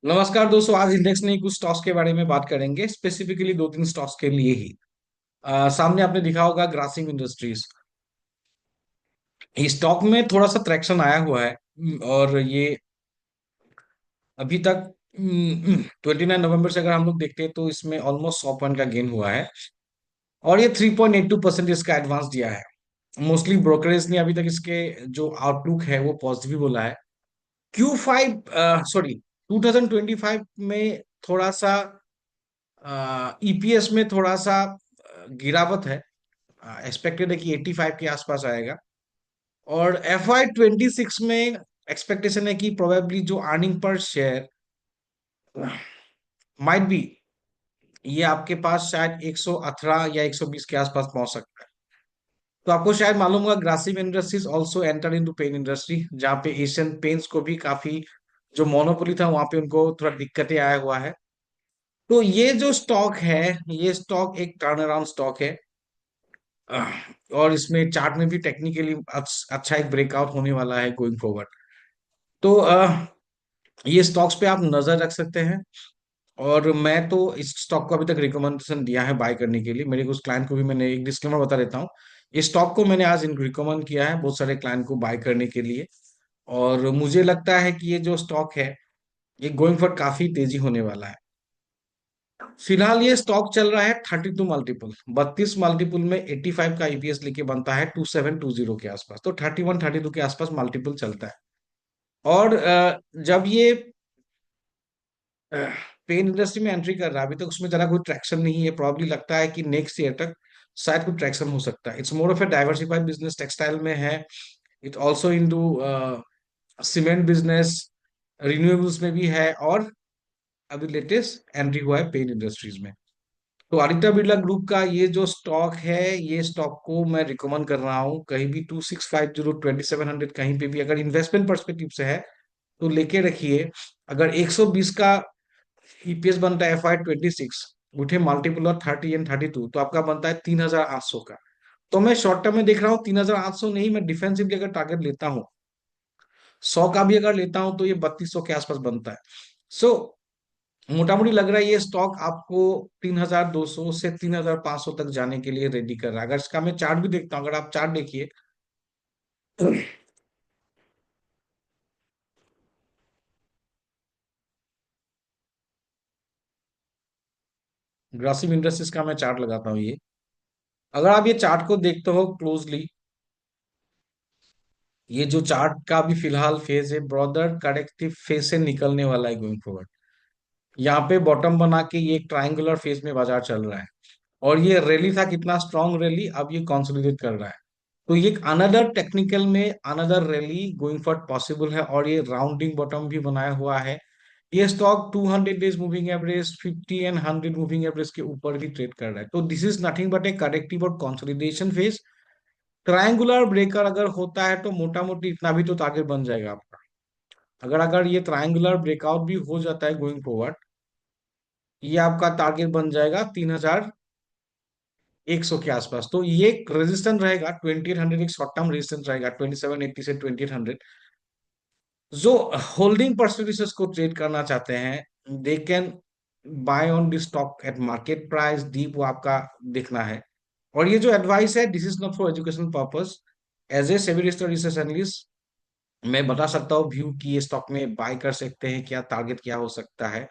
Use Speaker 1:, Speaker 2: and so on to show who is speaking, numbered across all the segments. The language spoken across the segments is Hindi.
Speaker 1: नमस्कार दोस्तों, आज इंडेक्स ने कुछ स्टॉक्स के बारे में बात करेंगे, स्पेसिफिकली दो तीन स्टॉक्स के लिए ही। सामने आपने दिखा होगा ग्रासिम इंडस्ट्रीज। इस स्टॉक में थोड़ा सा ट्रैक्शन आया हुआ है। और ये अभी तक 29 नवंबर से अगर हम लोग देखते हैं तो इसमें ऑलमोस्ट 100 पॉइंट का गेन हुआ है। और ये 3.82% इसका एडवांस दिया है। मोस्टली ब्रोकरेज ने अभी तक इसके जो आउटलुक है वो पॉजिटिव बोला है। Q5 सॉरी 2025 में थोड़ा सा ईपीएस में थोड़ा सा गिरावट है। एक्सपेक्टेड है कि 85 के आसपास आएगा। और FY 26 में एक्सपेक्टेशन है कि प्रोबेबली जो earning per share might be, ये आपके पास शायद 118 या 120 के आसपास पहुंच सकता है। तो आपको शायद मालूम होगा Grasim industries also enter into pen industry, जहाँ पे एशियन पेंट्स को भी काफी जो मोनोपोली था वहां पे उनको थोड़ा दिक्कतें आया हुआ है। तो ये जो स्टॉक है, ये स्टॉक एक टर्न अराउंड स्टॉक है। और इसमें चार्ट में भी टेक्निकली अच्छा एक ब्रेकआउट होने वाला है गोइंग फॉरवर्ड। तो ये स्टॉक्स पे आप नजर रख सकते हैं। और मैं तो इस स्टॉक को अभी तक रिकमेंडेशन दिया है बाय करने के लिए, मेरे कुछ क्लाइंट को भी मैंने एक डिस्क्लेमर बता देता हूँ। इस स्टॉक को मैंने आज रिकमेंड किया है बहुत सारे क्लाइंट को बाय करने के लिए। और मुझे लगता है कि ये जो स्टॉक है, ये गोइंग फॉर काफी तेजी होने वाला है। फिलहाल ये स्टॉक चल रहा है 32 मल्टीपल, 32 मल्टीपल में 85 का ईपीएस लेके बनता है 2720 के आसपास, तो 31 32 के आसपास मल्टीपल चलता है। और जब ये पेन इंडस्ट्री में एंट्री कर रहा है, अभी तक उसमें जरा कोई ट्रैक्शन नहीं है। प्रॉब्ली लगता है कि नेक्स्ट ईयर तक शायद कोई ट्रैक्शन हो सकता है। It's more of a diversified business, textile में है। It also into cement business, renewables में भी है। और अभी लेटेस्ट एंट्री हुआ है पेन इंडस्ट्रीज में। तो आदित्य बिरला ग्रुप का ये जो स्टॉक है, ये स्टॉक को मैं रिकमेंड कर रहा हूँ। कहीं भी 2650 2700 कहीं पे भी अगर इन्वेस्टमेंट पर्सपेक्टिव से है तो लेके रखिए। अगर 120 का ईपीएस बनता है FY 26, उठे मल्टीपल और 30 एंड 32, तो आपका बनता है 3800 का। तो मैं शॉर्ट टर्म में देख रहा हूँ 3800 नहीं, मैं डिफेंसिवली अगर टारगेट लेता हूँ, 100 का भी अगर लेता हूं तो ये 3200 के आसपास बनता है। सो मोटा मोटी लग रहा है ये स्टॉक आपको 3200 से 3500 तक जाने के लिए रेडी कर रहा है। अगर इसका मैं चार्ट भी देखता हूँ, अगर आप चार्ट देखिए, ग्रासिम इंडस्ट्रीज का मैं चार्ट लगाता हूँ ये। अगर आप ये चार्ट को देखते हो क्लोजली, ये जो चार्ट का भी फिलहाल फेज है, ब्रॉडर करेक्टिव फेज से निकलने वाला है गोइंग फॉरवर्ड। यहाँ पे बॉटम बना के ये एक ट्रायंगुलर फेज में बाजार चल रहा है। और ये रैली था कितना स्ट्रॉन्ग रैली, अब ये कंसोलिडेट कर रहा है। तो ये अनदर टेक्निकल में another rally going for possible है। और ये राउंडिंग बॉटम भी बनाया हुआ है। ये stock 200 days moving average, 50 and 100 moving average के ऊपर भी ट्रेड कर रहा है। तो this is nothing but a corrective और कंसोलिडेशन फेज। ट्रायंगुलर ब्रेकर अगर होता है तो मोटा मोटी इतना भी तो टारगेट बन जाएगा आपका। अगर अगर ये ट्रायंगुलर ब्रेकआउट भी हो जाता है गोइंग फॉरवर्ड, ये आपका टारगेट बन जाएगा 3100 के आसपास। तो ये एक रेजिस्टेंस रहेगा 2800, एक शॉर्ट टर्म रेजिस्टेंस रहेगा 2780 से 2800। जो होल्डिंग पर्सपेक्टिव को ट्रेड करना चाहते हैं, they can buy on the stock at market price dip, वो आपका देखना है। और ये जो एडवाइस है, this is not for education purpose. As a SEBI registered research analyst मैं बता सकता हूँ व्यू कि ये स्टॉक में बाय कर सकते हैं, क्या टारगेट क्या हो सकता है।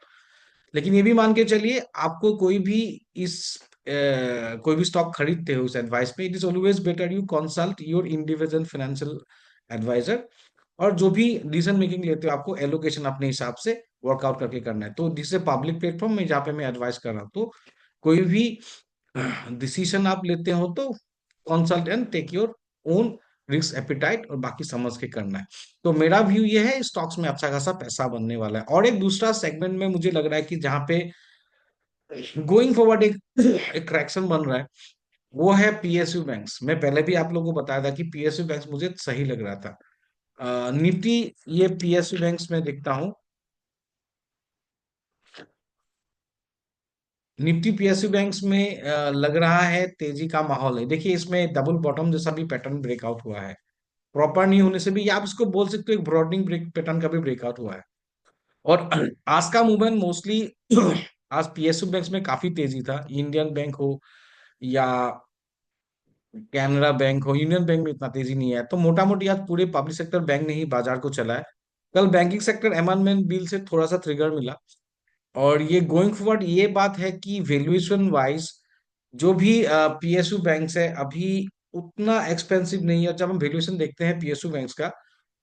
Speaker 1: लेकिन ये भी मान के चलिए, आपको कोई भी इस कोई भी स्टॉक खरीदते हो उस एडवाइस पे, it is always better you consult your individual financial advisor. और जो भी डिसीजन मेकिंग लेते हो, आपको एलोकेशन अपने हिसाब से वर्कआउट करके करना है। तो दिस इज पब्लिक प्लेटफॉर्म में जहाँ पे मैं एडवाइस कर रहा हूँ, तो कोई भी डिसीजन आप लेते हो तो consult and take your own risk appetite, और बाकी समझ के करना है। तो मेरा व्यू ये है, स्टॉक्स में अच्छा खासा पैसा बनने वाला है। और एक दूसरा सेगमेंट में मुझे लग रहा है कि जहाँ पे गोइंग फॉरवर्ड एक एक करेक्शन बन रहा है, वो है पीएसयू बैंक्स। मैं पहले भी आप लोगों को बताया था कि पीएसयू बैंक्स मुझे सही लग रहा था। निफ्टी, ये पीएसयू बैंक्स में देखता हूँ, निफ्टी पीएसयू बैंक्स में लग रहा है तेजी का माहौल है। देखिए इसमें डबल बॉटम जैसा भी पैटर्न ब्रेकआउट हुआ है। प्रॉपर नहीं होने से भी, या आप इसको बोल सकते हो एक ब्रॉडनिंग ब्रेक पैटर्न का भी ब्रेकआउट हुआ है। और आज का मूवमेंट मोस्टली आज पीएसयू बैंक में काफी तेजी था, इंडियन बैंक हो या कैनरा बैंक हो, यूनियन बैंक में इतना तेजी नहीं है। तो मोटा मोटी आज पूरे पब्लिक सेक्टर बैंक ने ही बाजार को चलाया। कल बैंकिंग सेक्टर अमेंडमेंट बिल से थोड़ा सा ट्रिगर मिला, और ये गोइंग फॉरवर्ड ये बात है कि वैल्यूएशन वाइज जो भी पीएसयू बैंक्स है अभी उतना एक्सपेंसिव नहीं है। जब हम वैल्यूएशन देखते हैं पीएसयू बैंक्स का,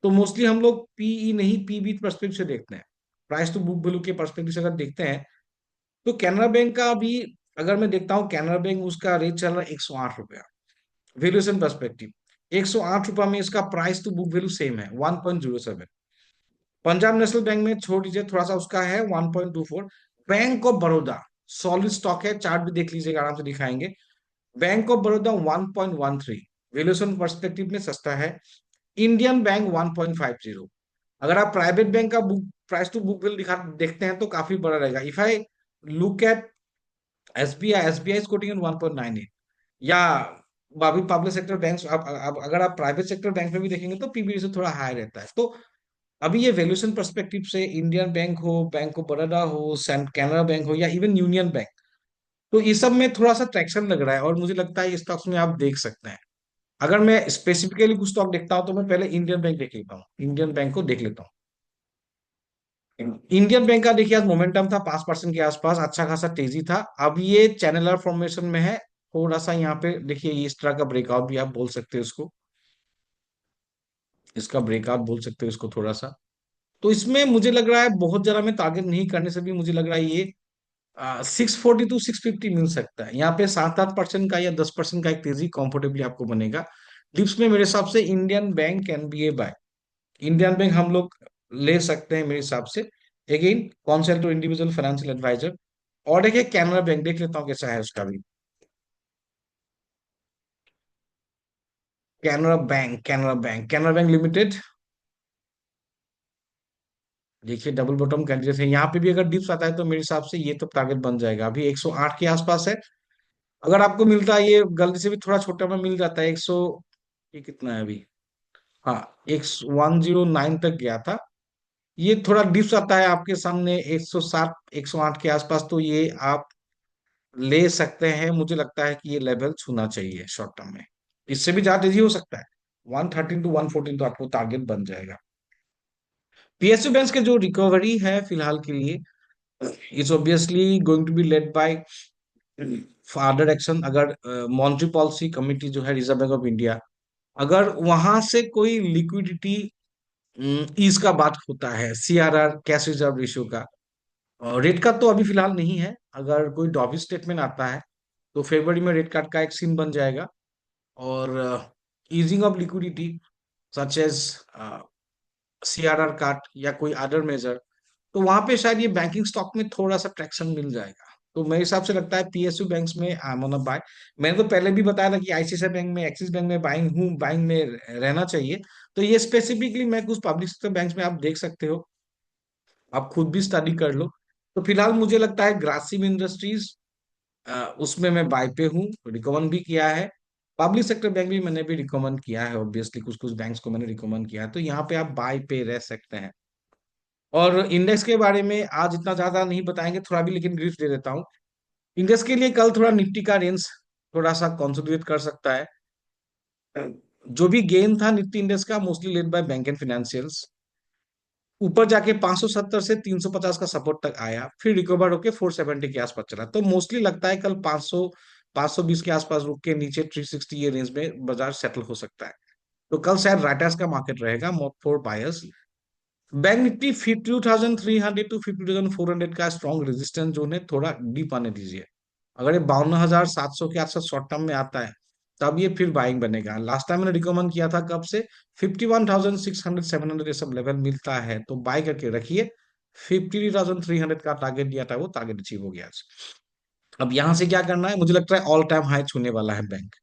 Speaker 1: तो मोस्टली हम लोग पीई नहीं पीबी परस्पेक्टिव से देखते हैं, प्राइस टू बुक वैल्यू के परस्पेक्टिव से अगर देखते हैं। तो कैनरा बैंक का अभी अगर मैं देखता हूँ, कैनरा बैंक उसका रेट चल रहा है 108 रुपया, वैल्यूएशन परस्पेक्टिव। 108 रुपया में इसका price to book value same है 1.07। पंजाब नेशनल बैंक में छोड़ दीजिए, थोड़ा सा उसका है 1.24। Bank of Baroda solid stock है, चार्ट भी देख लीजिएगा, आराम से दिखाएंगे। Bank of Baroda 1.13, valuation perspective में सस्ता है। Indian bank 1.50। अगर आप प्राइवेट बैंक का book price to book value दिखा देखते हैं तो काफी बड़ा रहेगा। If I look at SBI is quoting in 1.98, या अभी पब्लिक सेक्टर बैंक, अब अगर आप प्राइवेट सेक्टर बैंक में भी देखेंगे तो पीबी से थोड़ा हाई रहता है। तो अभी ये वैल्यूएशन पर्सपेक्टिव से इंडियन बैंक हो, बैंक ऑफ बड़ौदा हो, सेंट कैनरा बैंक हो, या इवन यूनियन बैंक, तो इस सब में थोड़ा सा ट्रैक्शन लग रहा है, और मुझे लगता है ये स्टॉक्स में आप देख सकते हैं। अगर मैं स्पेसिफिकली कुछ स्टॉक देखता हूं तो मैं पहले इंडियन बैंक देख लेता हूँ, इंडियन बैंक को देख लेता हूँ। इंडियन बैंक का देखिए आज मोमेंटम था 5% के आसपास, अच्छा खासा तेजी था। अब ये चैनलर फॉर्मेशन में है, थोड़ा सा यहाँ पे देखिए इस तरह का ब्रेकआउट भी आप बोल सकते हो इसको, इसका ब्रेकआउट बोल सकते हो इसको थोड़ा सा। तो इसमें मुझे लग रहा है बहुत ज्यादा में टारगेट नहीं करने से भी मुझे लग रहा है ये 640 to 650 मिल सकता है। यहाँ पे 7-8% का या 10% का एक तेजी कंफर्टेबली आपको बनेगा। डिप्स में मेरे हिसाब से Indian bank can be a buy, Indian bank हम लोग ले सकते हैं मेरे हिसाब से। Again consult to individual financial advisor. और देखिए कैनरा बैंक देख लेता हूँ कैसा है उसका भी। कैनरा बैंक लिमिटेड, देखिए डबल बॉटम कैंडिडेट है यहाँ पे भी। अगर डिप्स आता है तो मेरे हिसाब से ये तो टारगेट बन जाएगा। अभी 108 के आसपास है। अगर आपको मिलता है ये गलती से भी थोड़ा छोटा में मिल जाता है 100, ये कितना है अभी, हाँ, एक 109 तक गया था। ये थोड़ा डिप्स आता है आपके सामने 107 108 के आसपास, तो ये आप ले सकते हैं। मुझे लगता है कि ये लेवल छूना चाहिए शॉर्ट टर्म में, इससे भी ज्यादा तेजी हो सकता है। 113 to 114 तो आपको टारगेट बन जाएगा। पीएसयू बैंक के जो रिकवरी है फिलहाल के लिए is obviously going to be led by father action. अगर मॉनेटरी पॉलिसी कमिटी जो है रिजर्व बैंक ऑफ इंडिया, अगर वहां से कोई लिक्विडिटी ईज का बात होता है, सीआरआर कैश रिजर्व रेशियो का, रेट कार्ड तो अभी फिलहाल नहीं है। अगर कोई डॉविस स्टेटमेंट आता है तो फरवरी में रेट कार्ड का एक सीन बन जाएगा। और easing of liquidity such as CRR card या कोई अदर मेजर, तो वहां पे शायद ये बैंकिंग स्टॉक में थोड़ा सा ट्रैक्शन मिल जाएगा। तो मेरे हिसाब से लगता है पीएसयू बैंक्स में I am on a buy. मैंने तो पहले भी बताया था कि आईसीआईसीआई बैंक में, एक्सिस बैंक में बाइंग हूँ, बाइंग में रहना चाहिए। तो ये स्पेसिफिकली मैं कुछ पब्लिक सेक्टर बैंक्स में आप देख सकते हो, आप खुद भी स्टडी कर लो। तो फिलहाल मुझे लगता है ग्रासिम इंडस्ट्रीज, उसमें मैं बाय पे हूँ, रिकमेंड भी किया है। पब्लिक सेक्टर बैंक भी मैंने भी रिकमेंड किया है, ऑब्वियसली कुछ कुछ बैंक्स को मैंने रिकमेंड किया है, तो यहाँ पे आप बाय पे रह सकते हैं। और इंडेक्स के बारे में आज इतना ज्यादा नहीं बताएंगे, थोड़ा भी लेकिन ब्रीफ दे देता हूँ। इंडेक्स के लिए कल थोड़ा निफ्टी का रेंज थोड़ा सा कंसोलिडेट कर सकता है। जो भी गेन था निफ्टी इंडेक्स का mostly led by bank and financials, ऊपर जाके 570 से 350 का सपोर्ट तक आया, फिर रिकवर होके 470 के आसपास चला। तो मोस्टली लगता है कल 500 520 के आसपास रुक के नीचे 360 ये रेंज में बाजार सेटल हो सकता है। तो कल शायद राइटर्स का मार्केट रहेगा for buyers. Bank Nifty 52,300 to 52,400 का स्ट्रॉन्ग रेजिस्टेंस जोन है, थोड़ा डीप आने दीजिए। अगर ये 52,700 के आसपास शॉर्ट टर्म में आता है तब ये फिर बाइंग बनेगा। लास्ट टाइम मैंने रिकमेंड किया था कब से, 51,600 700 ये सब लेवल मिलता है तो बाय करके रखिए। 53,300 का टारगेट दिया था, वो टारगेट अचीव हो गया आज। अब यहां से क्या करना है, मुझे लगता है ऑल टाइम हाई छूने वाला है बैंक।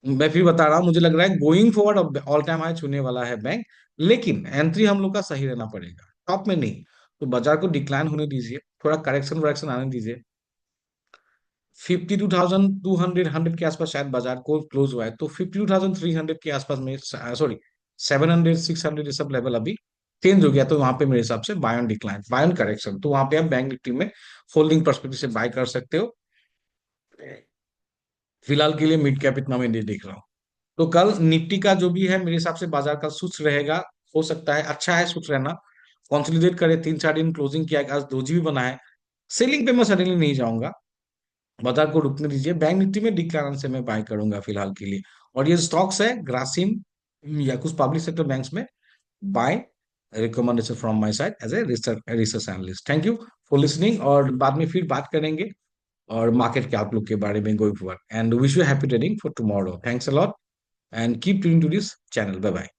Speaker 1: मैं फिर बता रहा हूँ, मुझे लग रहा है going forward all time high छूने वाला है बैंक। लेकिन एंट्री हम लोग का सही रहना पड़ेगा, टॉप में नहीं। तो बाजार को डिक्लाइन होने दीजिए, थोड़ा करेक्शन वरेक्शन आने दीजिए। 52,200 100 के आसपास शायद बाजार को क्लोज हुआ है, तो 52,300 के आसपास में, सॉरी 700 600 ये सब लेवल अभी चेंज हो गया, तो वहां पे मेरे हिसाब से buy on decline, buy on correction, तो वहां पे आप बैंक निफ्टी में होल्डिंग परस्पेक्टिव से बाय कर सकते हो। फिलहाल के लिए मिड कैप इतना मैं नहीं देख रहा हूँ। तो कल निफ्टी का जो भी है मेरे हिसाब से बाजार का सुस्त रहेगा, हो सकता है, अच्छा है सुस्त रहना। कंसोलिडेट करे, 3 4 दिन क्लोजिंग किया, आज दोजी भी बना है। सेलिंग पे मैं सडनली नहीं जाऊंगा, बाजार को रुकने दीजिए। बैंक निफ्टी में डिक्लारेशन से मैं बाय करूंगा फिलहाल के लिए। और ये स्टॉक्स है ग्रासिम या कुछ पब्लिक सेक्टर बैंक्स में buy, recommendation from my side as a research research analyst. Thank you for listening, और बाद में फिर बात करेंगे और मार्केट के आउटलुक के बारे में going forward, and wish you happy trading for tomorrow. Thanks a lot and keep tuning to this channel. Bye bye.